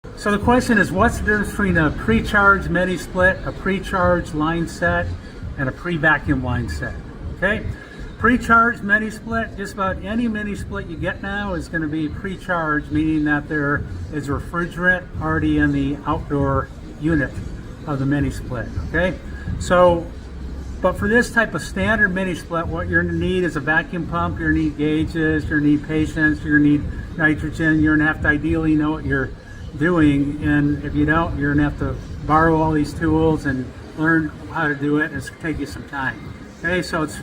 So the question is, what's the difference between a pre-charged mini split, a pre-charged line set, and a pre-vacuum line set? Okay, pre-charged mini split, just about any mini split you get now is going to be pre-charged, meaning that there is refrigerant already in the outdoor unit of the mini split. Okay, so but for this type of standard mini split, what you're going to need is a vacuum pump, you're going to need gauges, you're going to need patience, you're going to need nitrogen, you're going to have to ideally know what you're doing, and if you don't, you're going to have to borrow all these tools and learn how to do it, and it's going to take you some time. Okay, so it's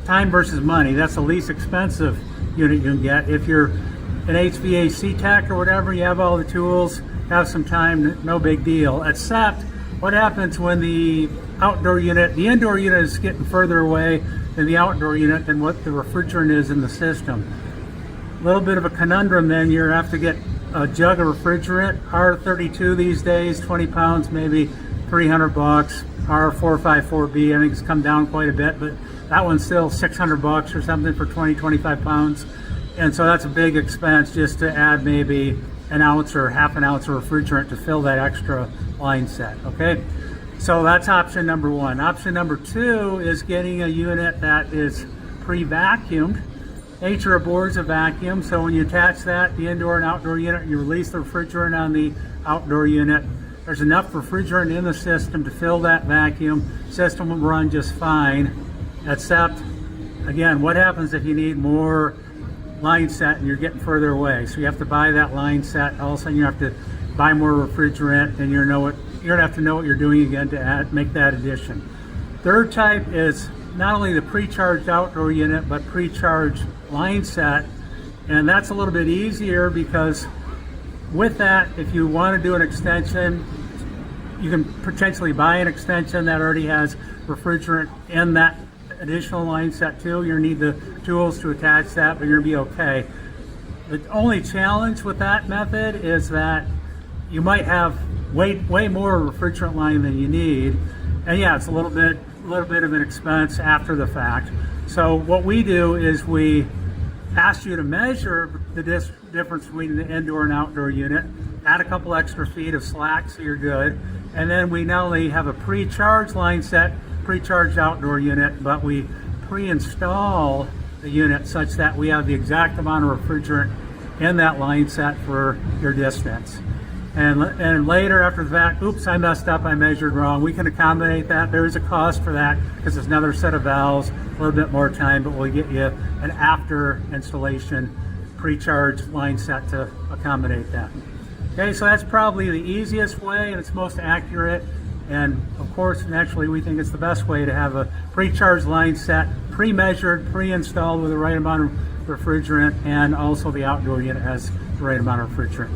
time versus money. That's the least expensive unit you can get. If you're an HVAC tech or whatever, you have all the tools, have some time, no big deal, except what happens when the outdoor unit, the indoor unit is getting further away than the outdoor unit than what the refrigerant is in the system. A little bit of a conundrum then, you have to get a jug of refrigerant, R32 these days, 20 pounds, maybe 300 bucks. R454B, I think it's come down quite a bit, but that one's still 600 bucks or something for 20, 25 pounds. And so that's a big expense just to add maybe an ounce or half an ounce of refrigerant to fill that extra line set, okay? So that's option number one. Option number two is getting a unit that is pre-vacuumed. Nature abhors a vacuum, so when you attach that, the indoor and outdoor unit, you release the refrigerant on the outdoor unit. There's enough refrigerant in the system to fill that vacuum. System will run just fine, except, again, what happens if you need more line set and you're getting further away? So you have to buy that line set, all of a sudden you have to buy more refrigerant, and you're going to have to know what you're doing again to make that addition. Third type is not only the pre-charged outdoor unit, but pre-charged line set, and that's a little bit easier because with that, if you want to do an extension, you can potentially buy an extension that already has refrigerant in that additional line set too. You're going to need the tools to attach that, but you're going to be okay. The only challenge with that method is that you might have way more refrigerant line than you need, and yeah, it's a little bit of an expense after the fact. So what we do is we ask you to measure the difference between the indoor and outdoor unit, add a couple extra feet of slack so you're good, and then we not only have a pre-charged line set, pre-charged outdoor unit, but we pre-install the unit such that we have the exact amount of refrigerant in that line set for your distance. And later after the fact, oops, I messed up, I measured wrong. We can accommodate that. There is a cost for that because it's another set of valves, a little bit more time, but we'll get you an after installation pre-charged line set to accommodate that. Okay, so that's probably the easiest way and it's most accurate. And of course, naturally, we think it's the best way to have a pre-charged line set, pre-measured, pre-installed with the right amount of refrigerant, and also the outdoor unit has the right amount of refrigerant.